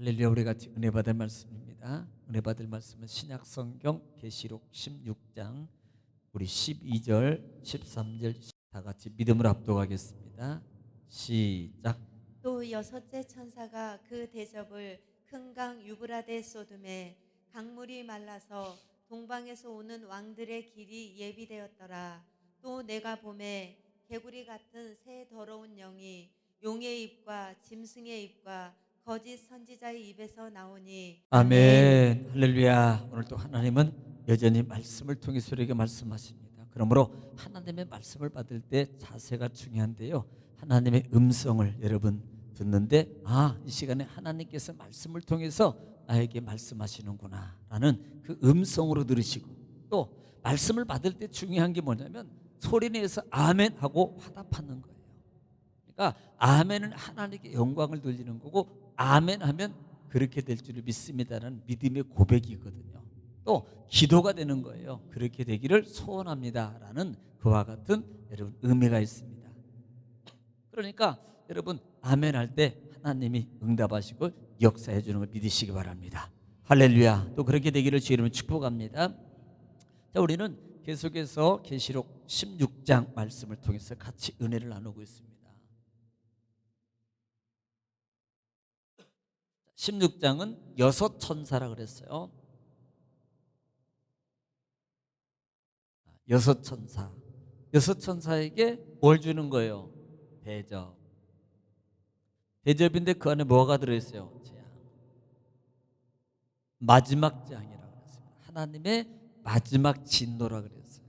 할렐루야. 우리 같이 은혜 받을 말씀입니다. 은혜 받을 말씀은 신약 성경 계시록 16장 우리 12절 13절 다 같이 믿음으로 합독하겠습니다. 시작. 또 여섯째 천사가 그 대접을 큰 강 유브라데 쏟음에 강물이 말라서 동방에서 오는 왕들의 길이 예비되었더라. 또 내가 보매 개구리 같은 새 더러운 영이 용의 입과 짐승의 입과 거짓 선지자의 입에서 나오니 아멘. 아멘. 할렐루야. 오늘 또 하나님은 여전히 말씀을 통해서 우리에게 말씀하십니다. 그러므로 하나님의 말씀을 받을 때 자세가 중요한데요. 하나님의 음성을 여러분 듣는데 이 시간에 하나님께서 말씀을 통해서 나에게 말씀하시는구나 라는 그 음성으로 들으시고, 또 말씀을 받을 때 중요한 게 뭐냐면 소리내서 아멘 하고 화답하는 거예요. 그러니까 아멘은 하나님께 영광을 돌리는 거고, 아멘 하면 그렇게 될 줄을 믿습니다라는 믿음의 고백이거든요. 또 기도가 되는 거예요. 그렇게 되기를 소원합니다라는 그와 같은 여러분 의미가 있습니다. 그러니까 여러분 아멘 할 때 하나님이 응답하시고 역사해 주는 걸 믿으시기 바랍니다. 할렐루야. 또 그렇게 되기를 주의 이름으로 축복합니다. 자, 우리는 계속해서 계시록 16장 말씀을 통해서 같이 은혜를 나누고 있습니다. 16장은 여섯 천사라 그랬어요. 여섯 천사. 여섯 천사에게 뭘 주는 거예요? 대접. 대접인데 그 안에 뭐가 들어있어요? 재앙. 마지막 재앙이라고 그랬어요. 하나님의 마지막 진노라 그랬어요.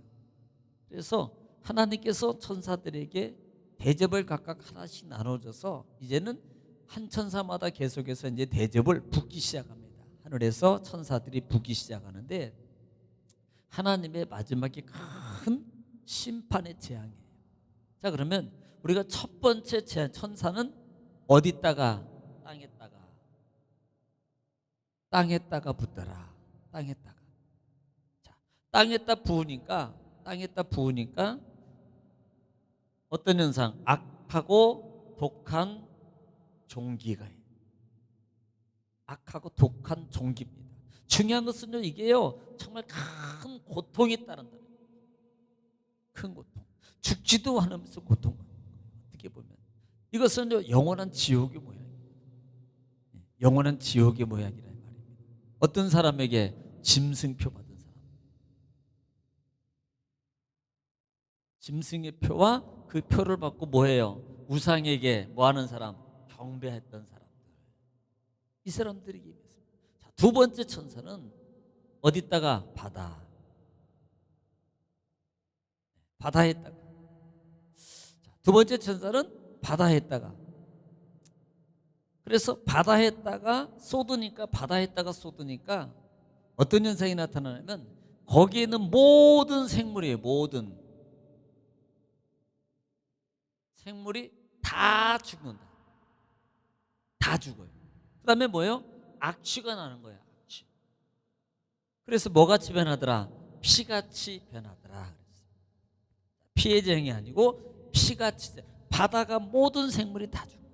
그래서 하나님께서 천사들에게 대접을 각각 하나씩 나눠줘서 이제는 한 천사마다 계속해서 이제 대접을 붓기 시작합니다. 하늘에서 천사들이 붓기 시작하는데 하나님의 마지막에 큰 심판의 재앙이에요. 자, 그러면 우리가 첫 번째 재앙, 천사는 어디다가? 땅에다가 붙더라. 땅에다가. 자, 땅에다 부으니까 어떤 현상? 악하고 독한 종기가 있어요. 악하고 독한 종기입니다. 중요한 것은요, 이게요 정말 큰 고통이 따른다. 큰 고통. 죽지도 않으면서 고통받는 거예요. 어떻게 보면 이것은 영원한 지옥의 모양이에요. 영원한 지옥의 모양이란 말입니다. 어떤 사람에게? 짐승표 받은 사람. 짐승의 표와 그 표를 받고 뭐해요? 우상에게 뭐하는 사람? 경배했던 사람들. 이 사람들이 임했습니다. 자, 두 번째 천사는 어디다가? 바다에다가. 자, 두 번째 천사는 바다에다가. 그래서 바다에다가 쏟으니까 어떤 현상이 나타나냐면 거기에 있는 모든 생물이에요. 모든 생물이 다 죽는다. 다 죽어요. 그 다음에 뭐예요? 악취가 나는 거예요. 악취. 그래서 뭐같이 변하더라? 피같이 변하더라. 피의 재앙이 아니고 피같이. 바다가 모든 생물이 다 죽어요.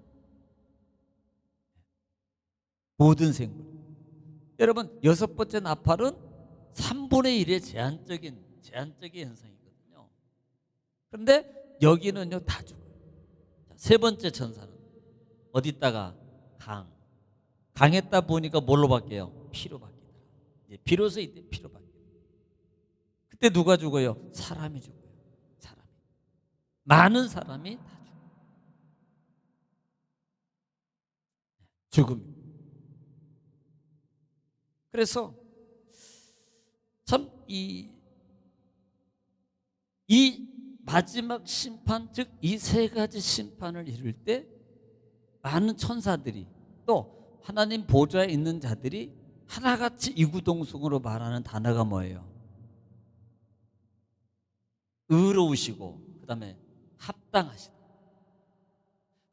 모든 생물. 여러분, 여섯 번째 나팔은 3분의 1의 제한적인 현상이거든요. 그런데 여기는요 다 죽어요. 세 번째 천사는 어디다가? 강에다 보니까 뭘로 바뀌어요? 피로 바뀌더라. 이제 비로소 이때 피로 바뀌어요. 그때 누가 죽어요? 사람이 죽어요. 사람이. 많은 사람이 다 죽어요. 죽음. 그래서 참 이 마지막 심판, 즉 이 세 가지 심판을 이룰 때 많은 천사들이, 또 하나님 보좌에 있는 자들이 하나같이 이구동성으로 말하는 단어가 뭐예요? 의로우시고 그 다음에 합당하시다.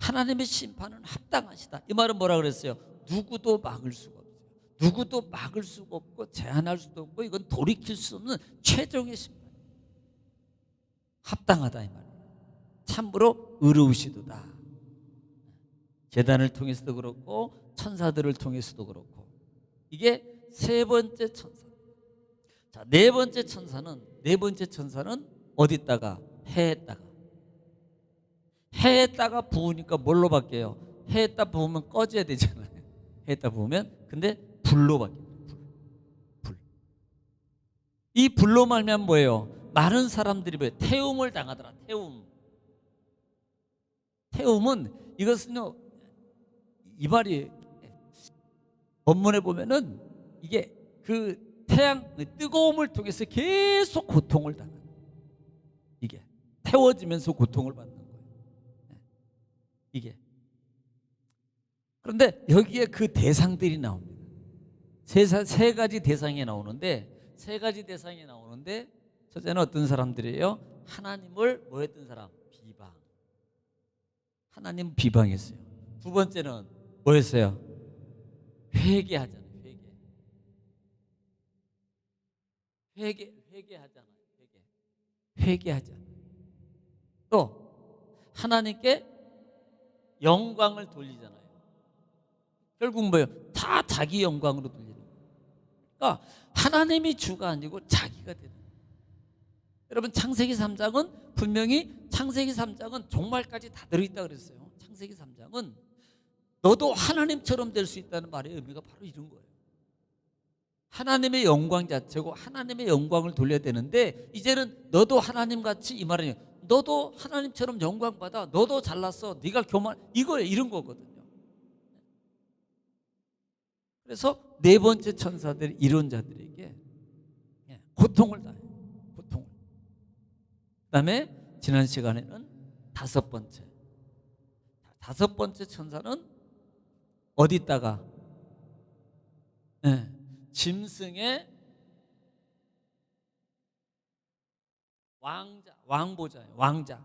하나님의 심판은 합당하시다. 이 말은 뭐라 그랬어요? 누구도 막을 수가 없어요. 누구도 막을 수가 없고 제한할 수도 없고 이건 돌이킬 수 없는 최종의 심판. 합당하다 이 말이에요. 참으로 의로우시도다. 제단을 통해서도 그렇고 천사들을 통해서도 그렇고. 이게 세 번째 천사. 자, 네 번째 천사는 어디다가? 해에다가 부으니까 뭘로 바뀌어요? 해에다 부으면 꺼져야 되잖아요. 해에다 부으면. 근데 불로 바뀌어요. 불. 이 불로 말미암아 뭐예요? 많은 사람들이 뭐예요? 태움을 당하더라. 태움은 이것은요, 이 말이 본문에 보면은 이게 그 태양 뜨거움을 통해서 계속 고통을 당하는, 이게 태워지면서 고통을 받는 거예요. 이게. 그런데 여기에 그 대상들이 나옵니다. 세 가지 대상이 나오는데, 첫째는 어떤 사람들이에요? 하나님을 뭐 했던 사람? 비방. 하나님 비방했어요. 두 번째는 뭐 했어요? 회개하잖아요. 회개하잖아요. 회개하잖아요. 또 하나님께 영광을 돌리잖아요. 결국 뭐예요? 다 자기 영광으로 돌리는 거예요. 그러니까 하나님이 주가 아니고 자기가 되는 거예요. 여러분, 창세기 3장은 분명히 창세기 3장은 종말까지 다 들어있다 그랬어요. 창세기 3장은 너도 하나님처럼 될 수 있다는 말의 의미가 바로 이런 거예요. 하나님의 영광 자체고 하나님의 영광을 돌려야 되는데, 이제는 너도 하나님같이, 이 말은 너도 하나님처럼 영광 받아, 너도 잘났어, 네가 교만, 이거예요. 이런 거거든요. 그래서 네 번째 천사들이 이런 자들에게 고통을 당해요. 고통을. 그다음에 지난 시간에는 다섯 번째 천사는 어디다가? 짐승의 왕보자예요. 왕자.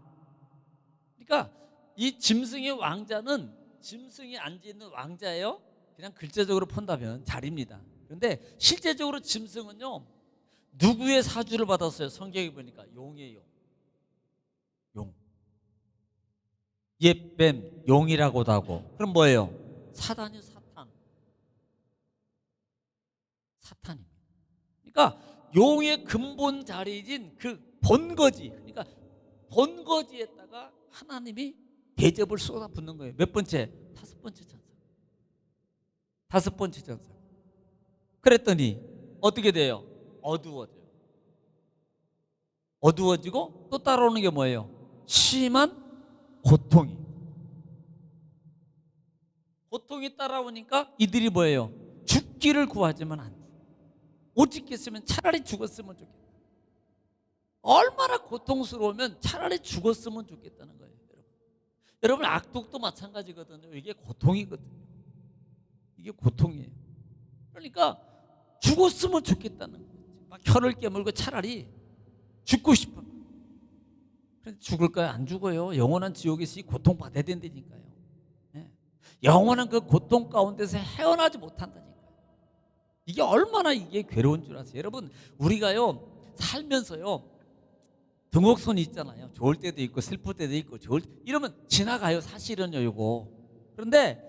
그러니까 이 짐승의 왕자는 짐승이 앉아있는 왕자예요. 그냥 글자적으로 본다면 자리입니다. 그런데 실제적으로 짐승은요, 누구의 사주를 받았어요? 성경에 보니까 용이에요. 용. 옛뱀, 용이라고도 하고. 그럼 뭐예요? 사단이요. 사탄입니다. 그러니까 용의 근본 자리인 그 본거지, 그러니까 본거지에다가 하나님이 대접을 쏟아붓는 거예요. 몇 번째? 다섯 번째 천사. 그랬더니 어떻게 돼요? 어두워지고 또 따라오는 게 뭐예요? 심한 고통이 따라오니까 이들이 뭐예요? 죽기를 구하지만 안 돼. 오직했으면 차라리 죽었으면 좋겠다. 얼마나 고통스러우면 차라리 죽었으면 좋겠다는 거예요. 여러분, 악독도 마찬가지거든요. 이게 고통이거든요. 이게 고통이에요. 그러니까 죽었으면 좋겠다는 거예요. 막 혀를 깨물고 차라리 죽고 싶어. 그런데 죽을까요? 안 죽어요. 영원한 지옥에서 이 고통 받아야 된다니까요. 영원한 그 고통 가운데서 헤어나지 못한다니까요. 이게 얼마나 이게 괴로운 줄 아세요? 여러분, 우리가요 살면서요 등옥선이 있잖아요. 좋을 때도 있고 슬플 때도 있고 이러면 지나가요. 사실은요 이거. 그런데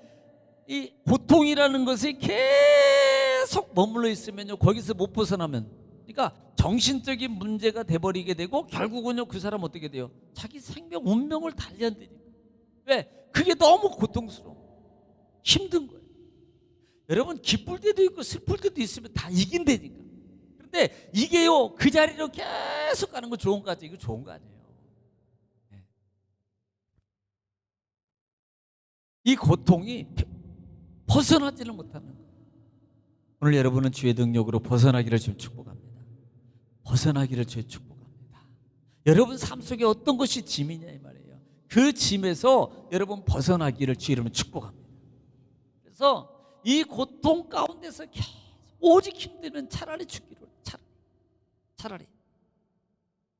이 고통이라는 것이 계속 머물러 있으면요, 거기서 못 벗어나면, 그러니까 정신적인 문제가 돼버리게 되고 결국은요 그 사람 어떻게 돼요? 자기 생명 운명을 달리한다니까. 왜? 그게 너무 고통스러워. 힘든 거예요. 여러분, 기쁠 때도 있고 슬플 때도 있으면 다 이긴다니까. 그런데 이게요 그 자리로 계속 가는 거 좋은 거 같아요. 이거 좋은 거 아니에요. 이 고통이 벗어나지를 못하는 거예요. 오늘 여러분은 주의 능력으로 벗어나기를 주님 축복합니다. 벗어나기를 주의 축복합니다. 여러분 삶 속에 어떤 것이 짐이냐 이 말이에요. 그 짐에서 여러분 벗어나기를 주의 이름으로 축복합니다. 그래서 이 고통 가운데서 계속 오직 힘들면 차라리 죽기로, 차라리.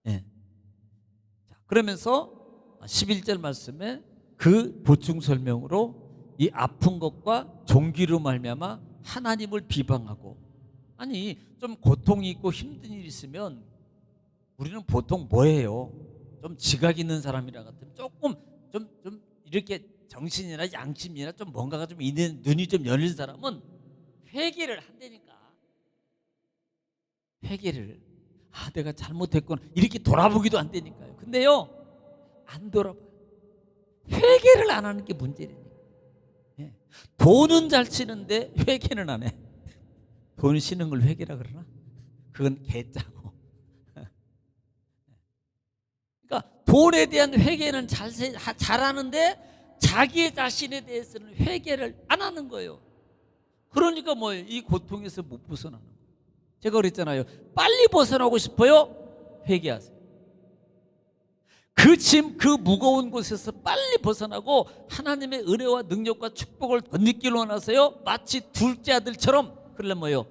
자, 그러면서 11절 말씀에 그 보충 설명으로 이 아픈 것과 종기로 말미암아 하나님을 비방하고, 아니 좀 고통이 있고 힘든 일이 있으면 우리는 보통 뭐예요? 좀 지각 있는 사람이라 같으면 조금 좀 이렇게 정신이나 양심이나 좀 뭔가가 좀 있는, 눈이 좀 열린 사람은 회개를 한다니까. 회개를, 내가 잘못했구나 이렇게 돌아보기도 안 되니까요. 근데요, 안 돌아봐요. 회개를 안 하는 게 문제라니까. 예. 돈은 잘 치는데 회개는 안 해. 돈 쉬는 걸 회개라 그러나? 그건 개짜고. 그러니까 돈에 대한 회개는 잘하는데 자기 자신에 대해서는 회개를 안 하는 거예요. 그러니까 뭐예요? 이 고통에서 못 벗어나는 거예요. 제가 그랬잖아요. 빨리 벗어나고 싶어요? 회개하세요. 그 짐, 그 무거운 곳에서 빨리 벗어나고 하나님의 은혜와 능력과 축복을 덧입기를 원하세요? 마치 둘째 아들처럼. 그러려면 뭐예요?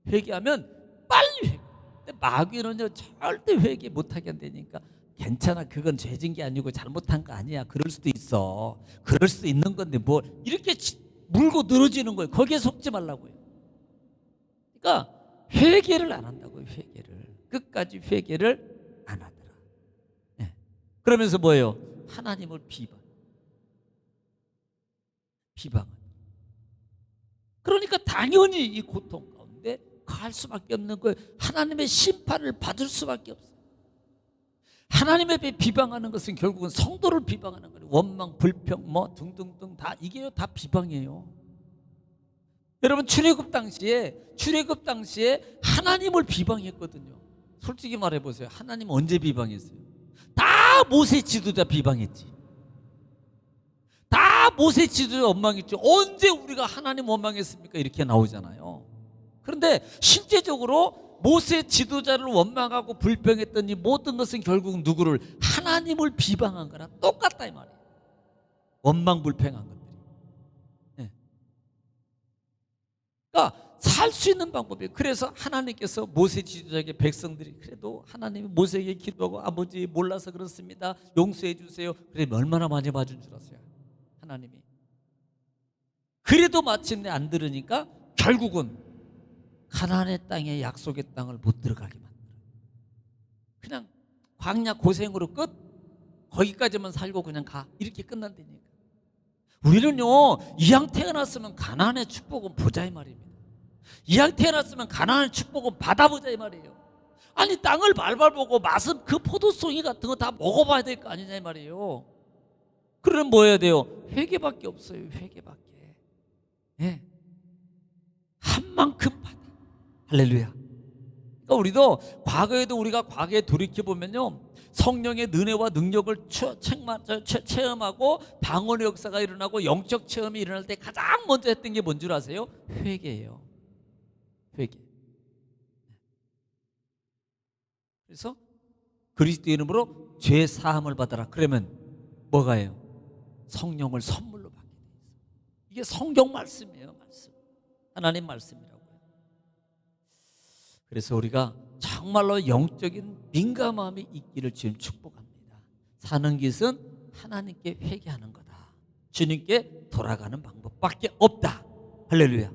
회개하면 빨리 회개. 근데 마귀는요, 절대 회개 못하게 한다니까. 괜찮아, 그건 죄진 게 아니고 잘못한 거 아니야. 그럴 수도 있어. 그럴 수 있는 건데 뭐 이렇게 물고 늘어지는 거예요. 거기에 속지 말라고요. 그러니까 회개를 안 한다고요. 회개를 끝까지 회개를 안 하더라. 네. 그러면서 뭐예요? 하나님을 비방. 그러니까 당연히 이 고통 가운데 갈 수밖에 없는 거예요. 하나님의 심판을 받을 수밖에 없어요. 하나님의 비방하는 것은 결국은 성도를 비방하는 거예요. 원망, 불평, 뭐 등등등 다 이게요, 다 비방이에요. 여러분, 출애굽 당시에 하나님을 비방했거든요. 솔직히 말해보세요. 하나님 언제 비방했어요? 다 모세 지도자 비방했지. 다 모세 지도자 원망했죠. 언제 우리가 하나님 원망했습니까? 이렇게 나오잖아요. 그런데 실제적으로 모세 지도자를 원망하고 불평했던 이 모든 것은 결국은 누구를? 하나님을 비방한 거랑 똑같다 이 말이에요. 원망 불평한 것들이. 네. 그러니까 살 수 있는 방법이에요. 그래서 하나님께서 모세 지도자에게 백성들이 그래도 하나님이 모세에게 기도하고 아버지 몰라서 그렇습니다. 용서해 주세요. 그래 얼마나 많이 봐준 줄 아세요? 하나님이. 그래도 마침내 안 들으니까 결국은 가나안의 땅에 약속의 땅을 못 들어가게 만들어요. 그냥 광야 고생으로 끝. 거기까지만 살고 그냥 가. 이렇게 끝난다니까. 우리는요, 이왕 태어났으면 가나안의 축복은 보자 이 말입니다. 이왕 태어났으면 가나안의 축복은 받아보자 이 말이에요. 아니 땅을 발발 보고 맛은 그 포도송이 같은 거 다 먹어봐야 될 거 아니냐 이 말이에요. 그러면 뭐 해야 돼요? 회개밖에 없어요. 회개밖에. 예. 한 만큼 받아. 할렐루야. 그러니까 우리도 우리가 과거에 돌이켜보면요, 성령의 은혜와 능력을 체험하고 방언의 역사가 일어나고 영적 체험이 일어날 때 가장 먼저 했던 게 뭔 줄 아세요? 회개예요. 회개. 그래서 그리스도 이름으로 죄 사함을 받아라. 그러면 뭐가요? 성령을 선물로 받게 돼 있어요. 이게 성경 말씀이에요. 말씀. 하나님 말씀이라고요. 그래서 우리가 정말로 영적인 민감함이 있기를 지금 축복합니다. 사는 것은 하나님께 회개하는 거다. 주님께 돌아가는 방법밖에 없다. 할렐루야.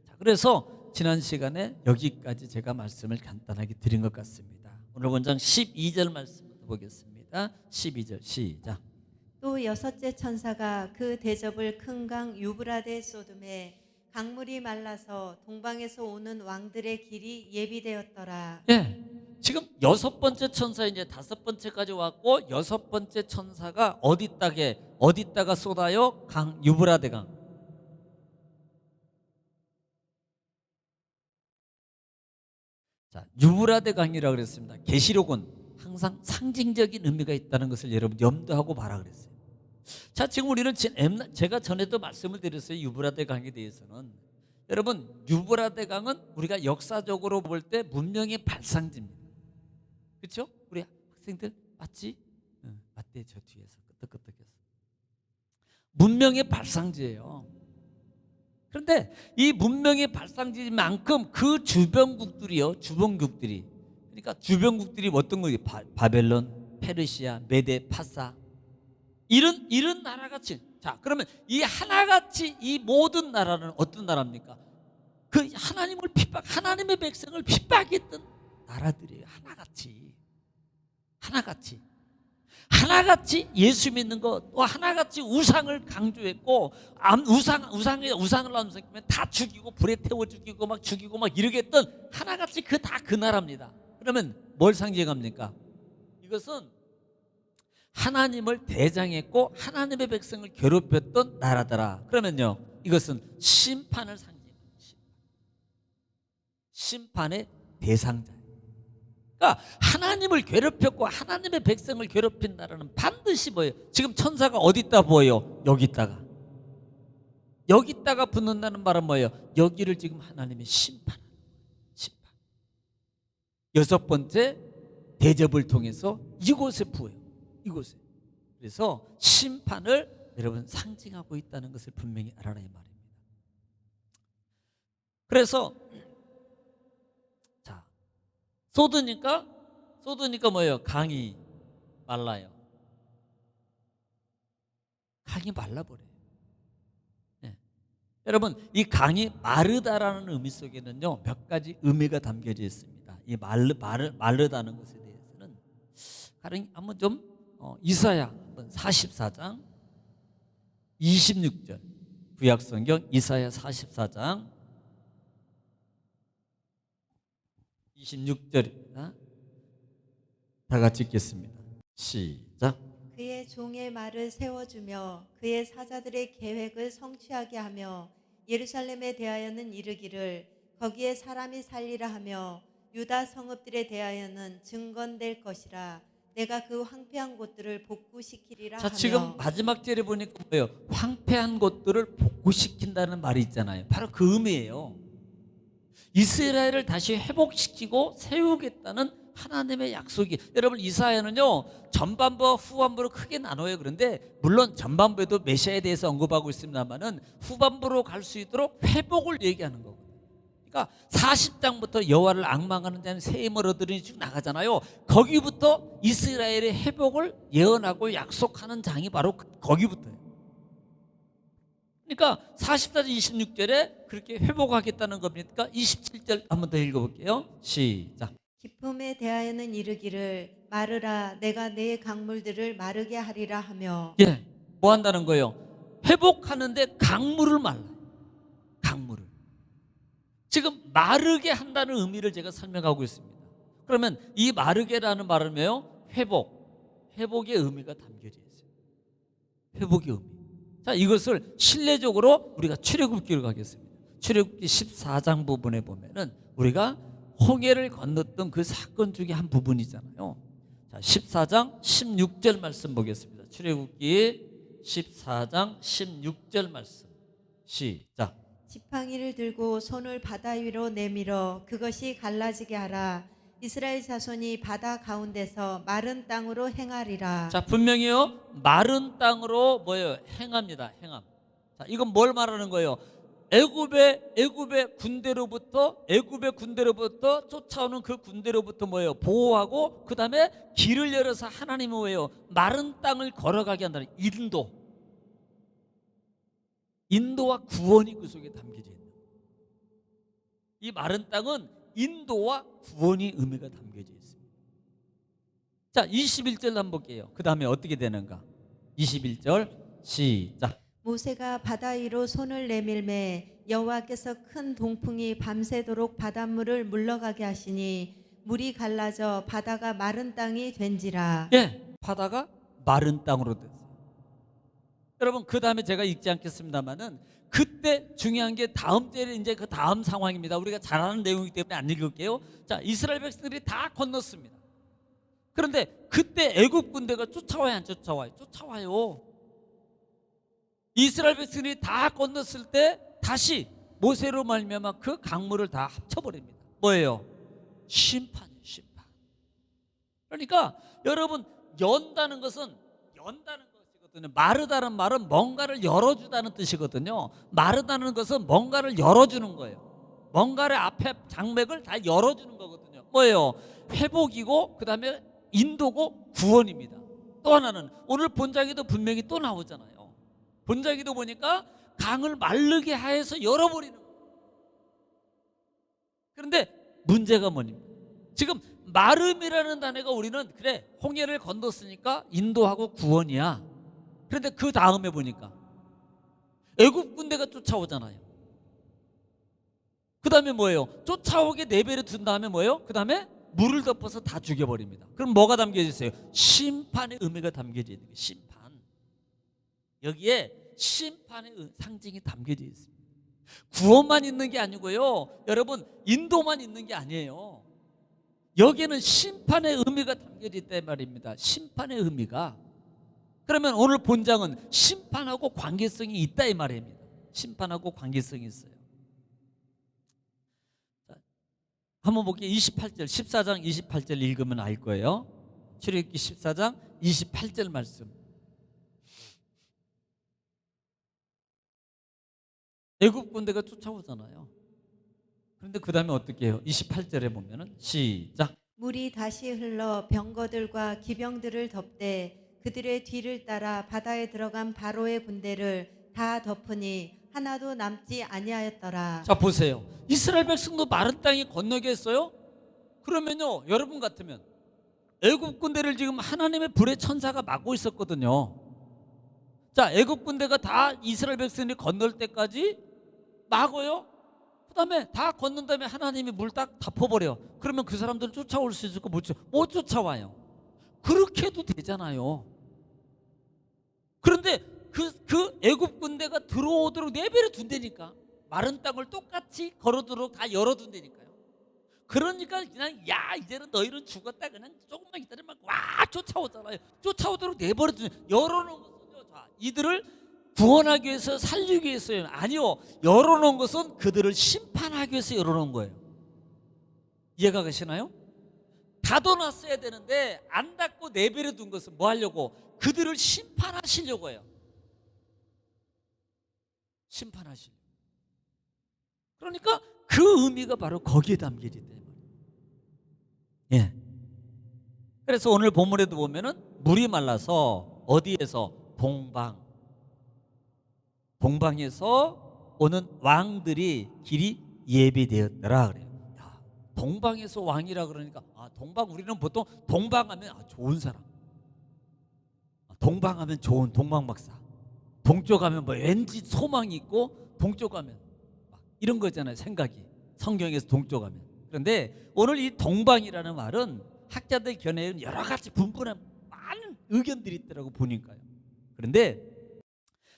자, 그래서 지난 시간에 여기까지 제가 말씀을 간단하게 드린 것 같습니다. 오늘 본장 12절 말씀부터 보겠습니다. 12절 시작. 또 여섯째 천사가 그 대접을 큰 강 유브라데 쏟음에 강물이 말라서 동방에서 오는 왕들의 길이 예비되었더라. 예. 지금 여섯 번째 천사 이제 다섯 번째까지 왔고, 여섯 번째 천사가 어디다가 쏟아요? 강 유브라데 강. 자, 유브라데 강이라고 그랬습니다. 계시록은 항상 상징적인 의미가 있다는 것을 여러분 염두하고 봐라 그랬어요. 자, 지금 우리는 제가 전에도 말씀을 드렸어요. 유브라데 강에 대해서는. 여러분, 유브라데 강은 우리가 역사적으로 볼 때 문명의 발상지입니다. 그렇죠? 우리 학생들 맞지? 응, 맞대. 저 뒤에서 끄떡끄떡해서. 문명의 발상지예요. 그런데 이 문명의 발상지만큼 그 주변국들이 그러니까 주변국들이 어떤 거예요? 바벨론, 페르시아, 메데, 파사, 이런 나라같이. 자, 그러면 이 하나같이 이 모든 나라는 어떤 나라입니까? 그 하나님의 백성을 핍박했던 나라들이에요. 하나같이. 하나같이 예수 믿는 거, 또 하나같이 우상을 강조했고, 우상을 남기면 다 죽이고 불에 태워 죽이고 막 죽이고 막 이렇게 했던 하나같이 그 나라입니다. 그러면 뭘 상징합니까? 이것은 하나님을 대장했고 하나님의 백성을 괴롭혔던 나라더라. 그러면요, 이것은 심판을 상징합니다. 심판의 대상자. 그러니까 하나님을 괴롭혔고 하나님의 백성을 괴롭힌 나라는 반드시 뭐예요? 지금 천사가 어디 있다 보여요? 여기 있다가. 여기 있다가 붙는다는 말은 뭐예요? 여기를 지금 하나님이 심판. 여섯 번째 대접을 통해서 이곳에 부어요. 이곳에. 그래서 심판을 여러분 상징하고 있다는 것을 분명히 알아라 이 말입니다. 그래서 자, 쏟으니까 뭐예요? 강이 말라요. 강이 말라버려요. 네. 여러분, 이 강이 마르다라는 의미 속에는요 몇 가지 의미가 담겨져 있습니다. 이 마르다는 것에 대해서는 가령 한번 좀 이사야 44장 26절, 구약성경 이사야 44장 26절입니다. 다 같이 읽겠습니다. 시작. 그의 종의 말을 세워주며 그의 사자들의 계획을 성취하게 하며 예루살렘에 대하여는 이르기를 거기에 사람이 살리라 하며 유다 성읍들에 대하여는 증건될 것이라. 내가 그 황폐한 곳들을 복구시키리라 자, 하며. 지금 마지막 절에 보니까 뭐예요? 황폐한 곳들을 복구시킨다는 말이 있잖아요. 바로 그 의미예요. 이스라엘을 다시 회복시키고 세우겠다는 하나님의 약속이. 여러분, 이사야는요 전반부와 후반부로 크게 나눠요. 그런데 물론 전반부에도 메시아에 대해서 언급하고 있습니다만은 후반부로 갈 수 있도록 회복을 얘기하는 거거든요. 그러니까 40장부터 여호와를 앙망하는 자는 새 힘을 얻으리니 쭉 나가잖아요. 거기부터 이스라엘의 회복을 예언하고 약속하는 장이 바로 거기부터예요. 그러니까 44절 26절에 그렇게 회복하겠다는 겁니까? 27절 한번 더 읽어볼게요. 시작. 기쁨에 대하여는 이르기를 마르라 내가 내 강물들을 마르게 하리라 하며. 예, 뭐 한다는 거예요? 회복하는데 강물을 말라요. 강물을. 지금 마르게 한다는 의미를 제가 설명하고 있습니다. 그러면 이 마르게라는 말은 뭐예요? 회복의 의미가 담겨져 있어요. 회복의 의미. 자, 이것을 실내적으로 우리가 출애굽기로 가겠습니다. 출애굽기 14장 부분에 보면은 우리가 홍해를 건넜던 그 사건 중에 한 부분이잖아요. 자, 14장 16절 말씀 보겠습니다. 출애굽기 14장 16절 말씀. 시작. 지팡이를 들고 손을 바다 위로 내밀어 그것이 갈라지게 하라. 이스라엘 자손이 바다 가운데서 마른 땅으로 행하리라. 자, 분명히요 마른 땅으로 뭐예요? 행합니다. 행함. 자, 이건 뭘 말하는 거예요? 애굽의 군대로부터 쫓아오는 그 군대로부터 뭐예요? 보호하고 그 다음에 길을 열어서 하나님은 뭐예요? 마른 땅을 걸어가게 한다는 인도와 구원이 그 속에 담겨져 있는. 이 마른 땅은 인도와 구원이 의미가 담겨져 있습니다. 자, 21절 한번 볼게요. 그 다음에 어떻게 되는가? 21절 시작. 모세가 바다 위로 손을 내밀매 여호와께서 큰 동풍이 밤새도록 바닷물을 물러가게 하시니 물이 갈라져 바다가 마른 땅이 된지라. 예, 바다가 마른 땅으로 됐어요. 여러분, 그 다음에 제가 읽지 않겠습니다만은 그때 중요한 게 다음 절에 이제 그 다음 상황입니다. 우리가 잘 아는 내용이기 때문에 안 읽을게요. 자, 이스라엘 백성들이 다 건넜습니다. 그런데 그때 애굽 군대가 쫓아와요, 안 쫓아와요? 쫓아와요. 이스라엘 백성들이 다 건넜을 때 다시 모세로 말미암아 그 강물을 다 합쳐버립니다. 뭐예요? 심판이에요, 심판. 그러니까 여러분, 연다는 것이거든요. 마르다는 말은 뭔가를 열어주다는 뜻이거든요. 마르다는 것은 뭔가를 열어주는 거예요. 뭔가를 앞에 장맥을 다 열어주는 거거든요. 뭐예요? 회복이고 그 다음에 인도고 구원입니다. 또 하나는 오늘 본장에도 분명히 또 나오잖아요. 본장에도 보니까 강을 마르게 하여서 열어버리는 거예요. 그런데 문제가 뭐냐면 지금 마름이라는 단어가 우리는 그래 홍해를 건넜으니까 인도하고 구원이야. 그런데 그 다음에 보니까 애굽 군대가 쫓아오잖아요. 그 다음에 뭐예요? 쫓아오게 내버려 둔 다음에 뭐예요? 그 다음에 물을 덮어서 다 죽여버립니다. 그럼 뭐가 담겨져 있어요? 심판의 의미가 담겨져 있는 거예요. 심판. 여기에 심판의 상징이 담겨져 있습니다. 구원만 있는 게 아니고요, 여러분, 인도만 있는 게 아니에요. 여기에는 심판의 의미가 담겨져 있단 말입니다. 심판의 의미가. 그러면 오늘 본장은 심판하고 관계성이 있다 이 말입니다. 심판하고 관계성이 있어요. 자, 한번 볼게요. 28절, 14장 28절 읽으면 알 거예요. 출애굽기 14장 28절 말씀. 애굽 군대가 쫓아오잖아요. 그런데 그 다음에 어떻게 해요? 28절에 보면은 시작. 물이 다시 흘러 병거들과 기병들을 덮되 그들의 뒤를 따라 바다에 들어간 바로의 군대를 다 덮으니 하나도 남지 아니하였더라. 자 보세요. 이스라엘 백성도 마른 땅에 건너게 했어요. 그러면요, 여러분 같으면 애굽 군대를 지금 하나님의 불의 천사가 막고 있었거든요. 자, 애굽 군대가 다 이스라엘 백성이 건널 때까지 막어요. 그 다음에 다 건넌 다음에 하나님이 물 딱 덮어버려. 그러면 그 사람들은 쫓아올 수 있을까? 못 쫓아와요. 그렇게 해도 되잖아요. 그런데 그 애굽 군대가 들어오도록 내버려 둔다니까. 마른 땅을 똑같이 걸어두도록 다 열어둔다니까요. 그러니까 그냥 야 이제는 너희는 죽었다, 그냥 조금만 기다리면 와 쫓아오잖아요. 쫓아오도록 내버려 둔, 열어놓은 것은요, 자, 이들을 구원하기 위해서 살리기 위해서요? 아니요. 열어놓은 것은 그들을 심판하기 위해서 열어놓은 거예요. 이해가 가시나요? 닫아놨어야 되는데 안 닫고 내버려 둔 것은 뭐 하려고? 그들을 심판하시려고 해요. 심판하시려고. 그러니까 그 의미가 바로 거기에 담겨져 있다. 예. 그래서 오늘 본문에도 보면은 물이 말라서 어디에서? 동방에서 오는 왕들이 길이 예비되었더라 그래요. 야, 동방에서 왕이라 그러니까 동방, 우리는 보통 동방하면 좋은 사람, 동방하면 좋은 동방 박사, 동쪽 가면 뭐 왠지 소망이 있고, 동쪽 가면 이런 거잖아요. 생각이 성경에서 동쪽 가면. 그런데 오늘 이 동방이라는 말은 학자들 견해에는 여러 가지 분분한 많은 의견들이 있더라고 보니까요. 그런데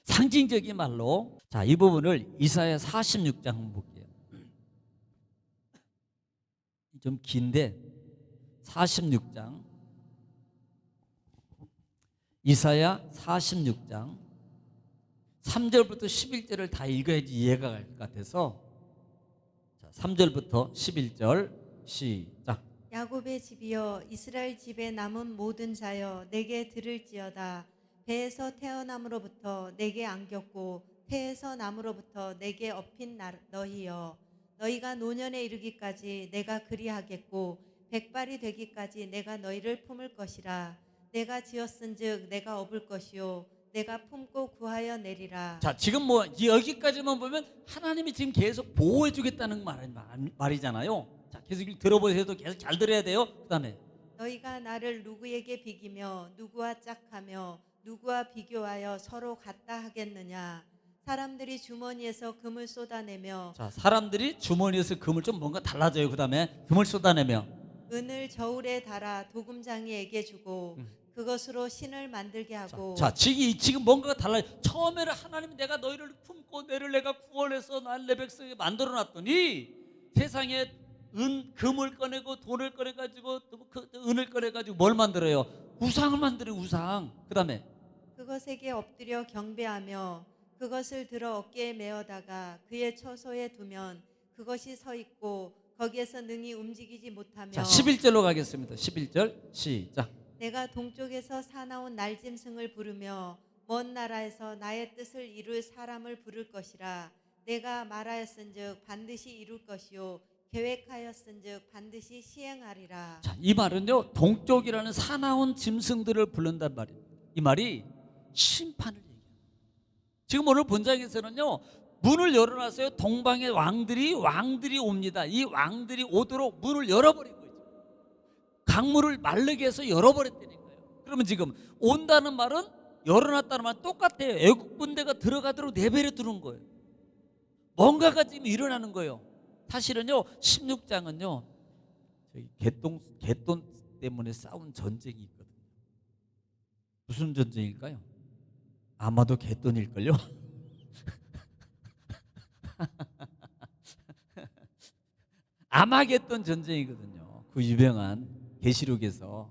상징적인 말로, 자, 이 부분을 이사야 46장 한번 볼게요. 좀 긴데 46장, 이사야 46장 3절부터 11절을 다 읽어야지 이해가 갈 것 같아서, 자, 3절부터 11절 시작. 야곱의 집이여 이스라엘 집에 남은 모든 자여 내게 들을지어다. 배에서 태어남으로부터 내게 안겼고 태에서 남으로부터 내게 업힌 너희여, 너희가 노년에 이르기까지 내가 그리하겠고 백발이 되기까지 내가 너희를 품을 것이라. 내가 지었은즉 내가 업을 것이요 내가 품고 구하여 내리라. 자, 지금 뭐 여기까지만 보면 하나님이 지금 계속 보호해 주겠다는 말이잖아요. 자, 계속 들어보세요. 계속 잘 들어야 돼요. 그 다음에 너희가 나를 누구에게 비기며 누구와 짝하며 누구와 비교하여 서로 같다 하겠느냐. 사람들이 주머니에서 금을 쏟아내며, 자, 사람들이 주머니에서 금을, 좀 뭔가 달라져요. 그 다음에 금을 쏟아내며 은을 저울에 달아 도금장이에게 주고 그것으로 신을 만들게 하고. 자, 지금 뭔가가 달라요. 처음에는 하나님이 내가 너희를 품고 너를 내가 구원해서 날 내 백성에게 만들어 놨더니 세상에 금을 꺼내고 돈을 꺼내가지고 그 은을 꺼내가지고 뭘 만들어요? 우상을 만들어요. 우상. 그 다음에 그것에게 엎드려 경배하며 그것을 들어 어깨에 메어다가 그의 처소에 두면 그것이 서 있고 거기에서 능히 움직이지 못하며. 자, 11절로 가겠습니다. 11절 시작. 내가 동쪽에서 사나운 날짐승을 부르며 먼 나라에서 나의 뜻을 이룰 사람을 부를 것이라. 내가 말하였은즉 반드시 이룰 것이요 계획하였은즉 반드시 시행하리라. 자, 이 말은요, 동쪽이라는 사나운 짐승들을 부른단 말이에요. 이 말이 심판을 얘기해요. 지금 오늘 본장에서는요, 문을 열어놨어요. 동방의 왕들이 옵니다. 이 왕들이 오도록 문을 열어버린 거죠. 강물을 마르게 해서 열어버렸다는 거예요. 그러면 지금 온다는 말은 열어놨다는 말은 똑같아요. 애국 군대가 들어가도록 내버려 두는 거예요. 뭔가가 지금 일어나는 거예요. 사실은요 16장은요 저기 개돈 때문에 싸운 전쟁이 있거든요. 무슨 전쟁일까요? 아마도 개돈일걸요. 아마겟돈 전쟁이거든요. 그 유명한 계시록에서.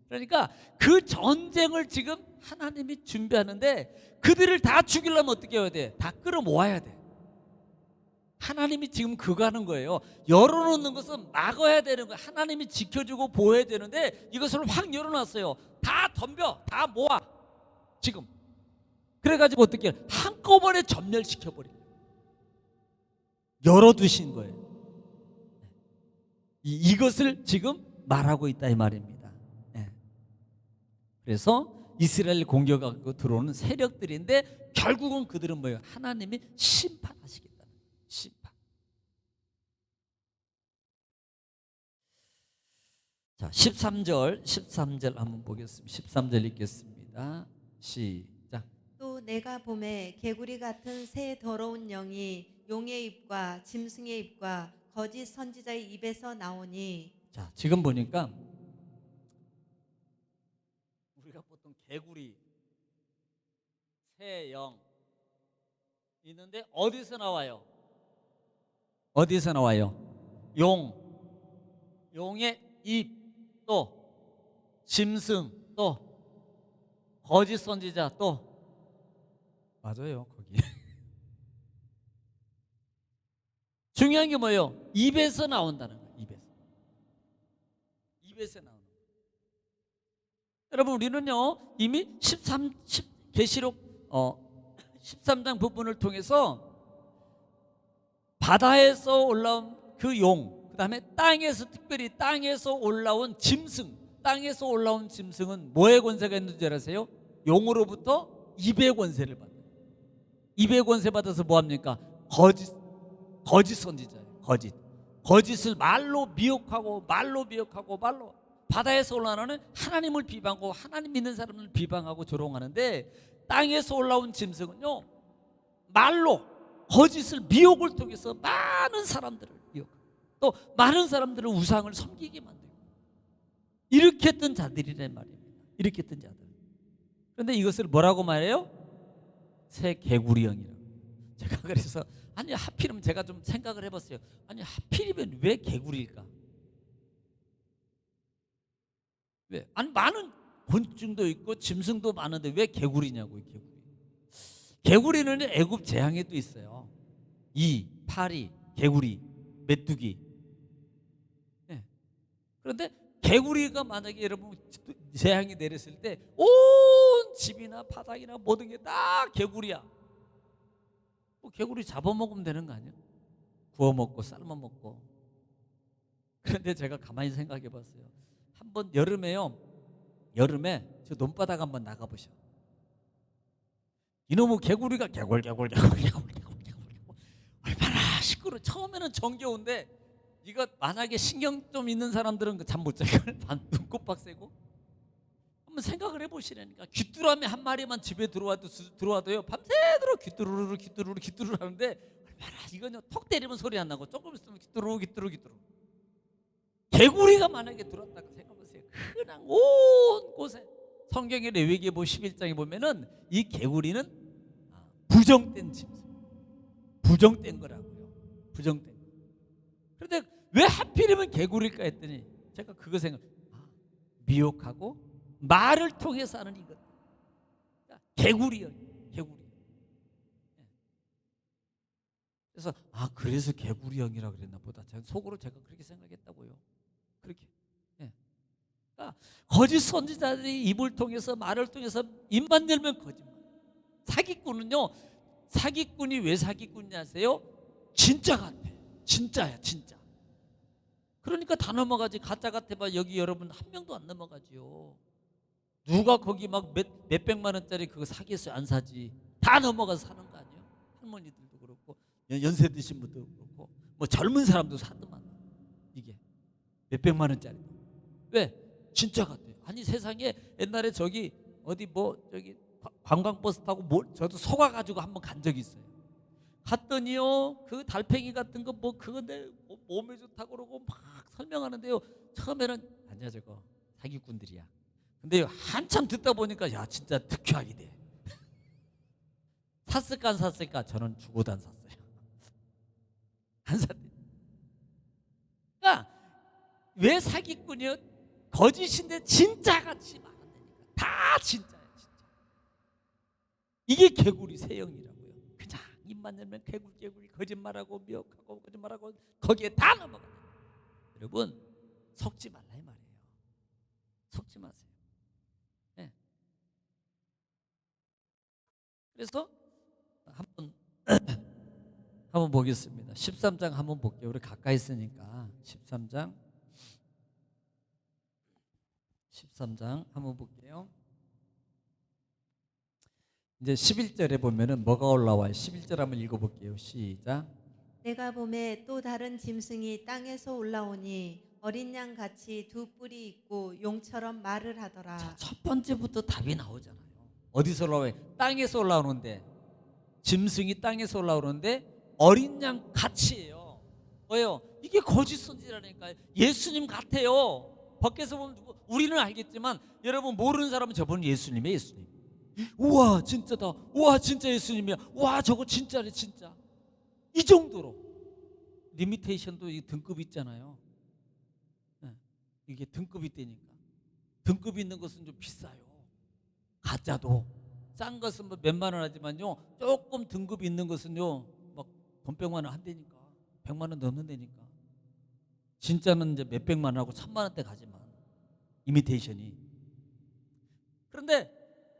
그러니까 그 전쟁을 지금 하나님이 준비하는데 그들을 다 죽이려면 어떻게 해야 돼? 다 끌어모아야 돼. 하나님이 지금 그거 하는 거예요. 열어놓는 것은 막아야 되는 거예요. 하나님이 지켜주고 보호해야 되는데 이것을 확 열어놨어요. 다 덤벼, 다 모아. 지금. 그래가지고 어떻게 해요? 한꺼번에 전멸시켜버려요. 열어두신 거예요. 이것을 지금 말하고 있다 이 말입니다. 그래서 이스라엘 공격하고 들어오는 세력들인데 결국은 그들은 뭐예요? 하나님이 심판하시겠다는 거예요. 심판. 자, 13절 한번 보겠습니다. 13절 읽겠습니다. 시작. 또 내가 봄에 개구리 같은 새 더러운 영이 용의 입과 짐승의 입과 거짓 선지자의 입에서 나오니. 자, 지금 보니까 우리가 보통 개구리, 새 영 있는데 어디서 나와요? 어디서 나와요? 용의 입, 또 짐승, 또 거짓 선지자, 또 맞아요 거기. 중요한 게 뭐예요? 입에서 나온다는 거예요. 입에서 나오는 거예요. 여러분 우리는요 이미 계시록 13장 부분을 통해서 바다에서 올라온 그 용, 그 다음에 특별히 땅에서 올라온 짐승, 땅에서 올라온 짐승은 뭐의 권세가 있는 줄 아세요? 용으로부터 입의 권세를 받아요. 입의 권세 받아서 뭐합니까? 거짓 선지자예요. 거짓을 말로 미혹하고 말로 바다에서 올라오는 하나님을 비방하고 하나님 믿는 사람을 비방하고 조롱하는데 땅에서 올라온 짐승은요 말로 거짓을 미혹을 통해서 많은 사람들을 미혹하고 또 많은 사람들을 우상을 섬기게 만들고 이렇게 했던 자들이란 말입니다. 이렇게 했던 자들. 그런데 이것을 뭐라고 말해요? 새 개구리형이라고. 제가 그래서 아니 하필이면 제가 좀 생각을 해봤어요. 아니 하필이면 왜 개구리일까? 왜? 아니 많은 곤충도 있고 짐승도 많은데 왜 개구리냐고. 개구리는 애굽 재앙에도 있어요. 파리, 개구리, 메뚜기. 네. 그런데 개구리가 만약에 여러분 재앙이 내렸을 때 온 집이나 바닥이나 모든 게 다 개구리야. 개구리 잡아먹으면 되는 거 아니야? 구워 먹고 삶아 먹고. 그런데 제가 가만히 생각해 봤어요. 한번 여름에 저 논바닥 한번 나가보셔. 이놈의 개구리가 개굴 얼마나 시끄러. 처음에는 정겨운데 이거 만약에 신경 좀 있는 사람들은 잠 못 자고 눈곱박 새고 한번 생각을 해보시라니까. 귀뚜라미 한 마리만 집에 들어와도요 밤새도록 귀뚜루루 하는데 얼마나 이거는 턱 때리면 소리 안 나고 조금 있으면 귀뚜루. 개구리가 만약에 들어왔다고 생각해보세요. 그냥 온 곳에 성경의 레위기보 11장에 보면은 이 개구리는 부정된 짐승, 부정된 거라고요. 부정된. 그런데 왜 하필이면 개구리일까 했더니 제가 그거 미혹하고 말을 통해서 하는 이것. 개구리요, 개구리. 그래서 그래서 개구리형이라 그랬나 보다. 제가 속으로 그렇게 생각했다고요. 그렇게. 그러니까 거짓 선지자들이 입을 통해서 말을 통해서 입만 열면 거짓말. 사기꾼이 왜 사기꾼이 아세요? 진짜 같아. 진짜야, 진짜. 그러니까 다 넘어가지. 가짜 같아봐 여기 여러분 한 명도 안 넘어가지요. 누가 거기 막 몇백만 원짜리 그거 사겠어요? 안 사지. 다 넘어가서 사는 거 아니에요? 할머니들도 그렇고 연세 드신 분도 그렇고 뭐 젊은 사람도 사더만 이게 몇백만 원짜리. 왜? 진짜 같아요. 아니 세상에 옛날에 저기 어디 뭐 저기 관광버스 타고 저도 속아가지고 한번 간 적이 있어요. 갔더니요 그 달팽이 같은 거 뭐 그거 내 몸에 좋다고 그러고 막 설명하는데요. 처음에는 아니야 저거 사기꾼들이야. 근데 한참 듣다 보니까 야 진짜 특효약이 돼. 샀을까 안 샀을까? 저는 죽어도 안 샀어요. 안 샀대. 그러니까 왜 사기꾼이요? 거짓인데 진짜같이 말한다니까. 다 진짜야 진짜. 이게 개구리 세형이라고요. 그냥 입만 열면 개구리 거짓말하고 미혹하고 거짓말하고 거기에 다 넘어가. 여러분 속지 말라 이 말이에요. 속지 마세요. 네. 그래서 한번 보겠습니다. 13장 한번 볼게요. 우리 가까이 있으니까 13장 한번 볼게요. 이제 11절에 보면은 뭐가 올라와요? 11절 한번 읽어볼게요. 시작. 내가 보매 또 다른 짐승이 땅에서 올라오니 어린 양 같이 두 뿔이 있고 용처럼 말을 하더라. 자, 첫 번째부터 답이 나오잖아요. 어디서 올라와요? 땅에서 올라오는데 짐승이 땅에서 올라오는데 어린 양 같이예요. 뭐예요? 이게 거짓 선지자라니까요. 예수님 같아요. 밖에서 보면 우리는 알겠지만 여러분 모르는 사람은 저분은 예수님이에요. 예수님. 우와 진짜다. 우와 진짜 예수님이야. 와 저거 진짜래 진짜. 이 정도로 리미테이션도 이 등급이 있잖아요. 네. 이게 등급이 되니까 등급이 있는 것은 좀 비싸요. 가짜도 싼 것은 뭐 몇만 원 하지만요 조금 등급이 있는 것은요 막 돈백만 원 한대니까 100만 원 넘는다니까. 진짜는 이제 몇백만 원하고 1000만 원대 가지만 이미테이션이. 그런데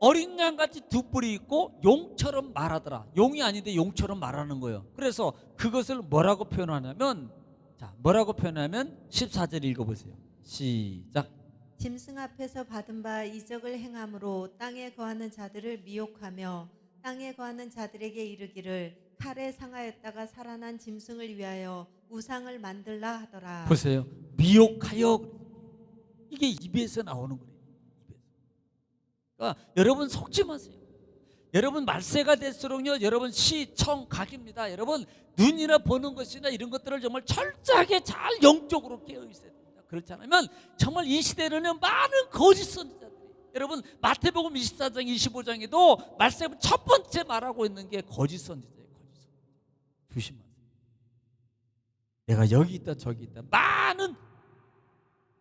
어린 양같이 두 뿔이 있고 용처럼 말하더라. 용이 아닌데 용처럼 말하는 거예요. 그래서 그것을 뭐라고 표현하냐면 자 뭐라고 표현하면 14절 읽어보세요. 시작. 짐승 앞에서 받은 바 이적을 행함으로 땅에 거하는 자들을 미혹하며 땅에 거하는 자들에게 이르기를 칼에 상하였다가 살아난 짐승을 위하여 우상을 만들라 하더라. 보세요. 미혹하여. 이게 입에서 나오는 거예요. 그러니까 여러분 속지 마세요. 여러분 말세가 될수록요 여러분 시청각입니다. 여러분 눈이나 보는 것이나 이런 것들을 정말 철저하게 잘 영적으로 깨어 있어야 됩니다. 그렇지 않으면 정말 이 시대에는 많은 거짓 선지자들이 여러분 마태복음 24장 25장에도 말세 첫 번째 말하고 있는 게 거짓 선지자예요. 거짓 선지자. 조심하세요. 내가 여기 있다 저기 있다 많은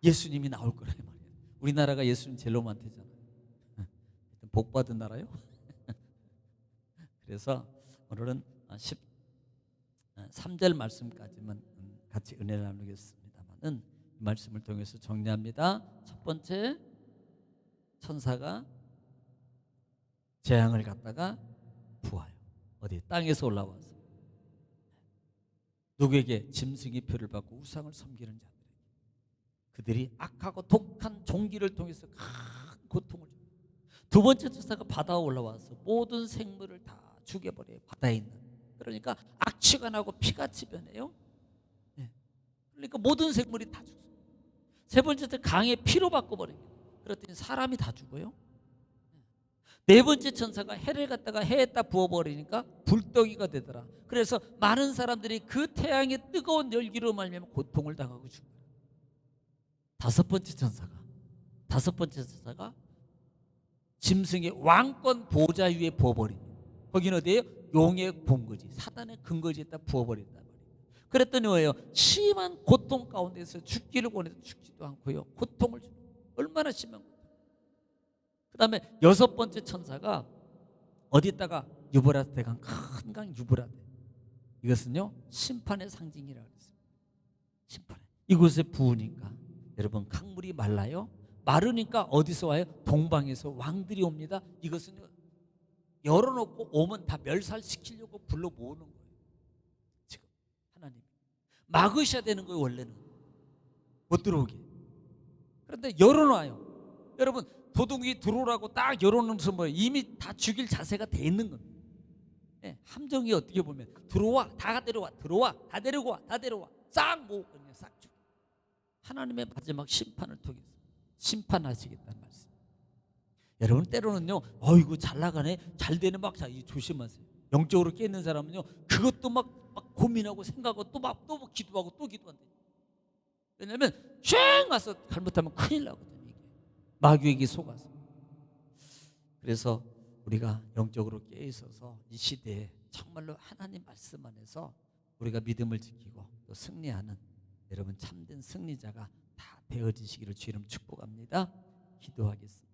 예수님이 나올 거란 말이에요. 우리나라가 예수님 제일 많대잖아요. 복 받은 나라요. 그래서 오늘은 13절 말씀까지만 같이 은혜를 나누겠습니다만은 이 말씀을 통해서 정리합니다. 첫 번째 천사가 재앙을 갖다가 부어요. 어디 땅에서 올라와서 누구에게? 짐승의 표를 받고 우상을 섬기는 자들에게. 그들이 악하고 독한 종기를 통해서 큰 고통을 줍니다. 두 번째 천사가 바다에 올라와서 모든 생물을 다 죽여버려요. 바다에 있는. 그러니까 악취가 나고 피같이 변해요. 네. 그러니까 모든 생물이 다 죽어요. 세 번째 강에 피로 바꿔버립니다. 그랬더니 사람이 다 죽어요. 네 번째 천사가 해를 갖다가 해에다 부어버리니까 불덩이가 되더라. 그래서 많은 사람들이 그 태양의 뜨거운 열기로 말미암아 고통을 당하고 죽어요. 다섯 번째 천사가 짐승의 왕권 보좌 위에 부어버립니다. 거기는 어디예요? 용의 본거지, 사단의 근거지에다 부어버린단 말이에요. 그랬더니 뭐예요? 심한 고통 가운데서 죽기를 원해도 죽지도 않고요. 고통을 주는 얼마나 심한 고통. 그 다음에 여섯 번째 천사가 어디다가 유브라테 강, 큰 강 유브라테. 이것은요 심판의 상징이라고 그랬어요. 심판에 이곳에 부으니까 여러분 강물이 말라요. 마르니까 어디서 와요? 동방에서 왕들이 옵니다. 이것은 열어놓고 오면 다 멸살시키려고 불러 모으는 거예요. 지금 하나님 막으셔야 되는 거예요. 원래는 못 들어오게. 그런데 열어놔요. 여러분 도둑이 들어오라고 딱 열어놓으면서 뭐 이미 다 죽일 자세가 돼 있는 겁니다. 네, 함정이 어떻게 보면 들어와 다 데려와 들어와 다 데리고 와 다 데려와 싹 모으고 그냥 싹 죽여. 하나님의 마지막 심판을 통해서 심판하시겠다는 말씀. 여러분 때로는요, 어이구 잘 나가네, 잘 되네, 막 자, 조심하세요. 영적으로 깨 있는 사람은요, 그것도 막 고민하고 생각하고 또 기도하고 또 기도한대. 왜냐면 쉥 와서 잘못하면 큰일 나거든요. 이게 마귀에게 속아서. 그래서 우리가 영적으로 깨 있어서 이 시대에 정말로 하나님 말씀 안에서 우리가 믿음을 지키고 또 승리하는 여러분 참된 승리자가 다 되어지시기를 주님 축복합니다. 기도하겠습니다.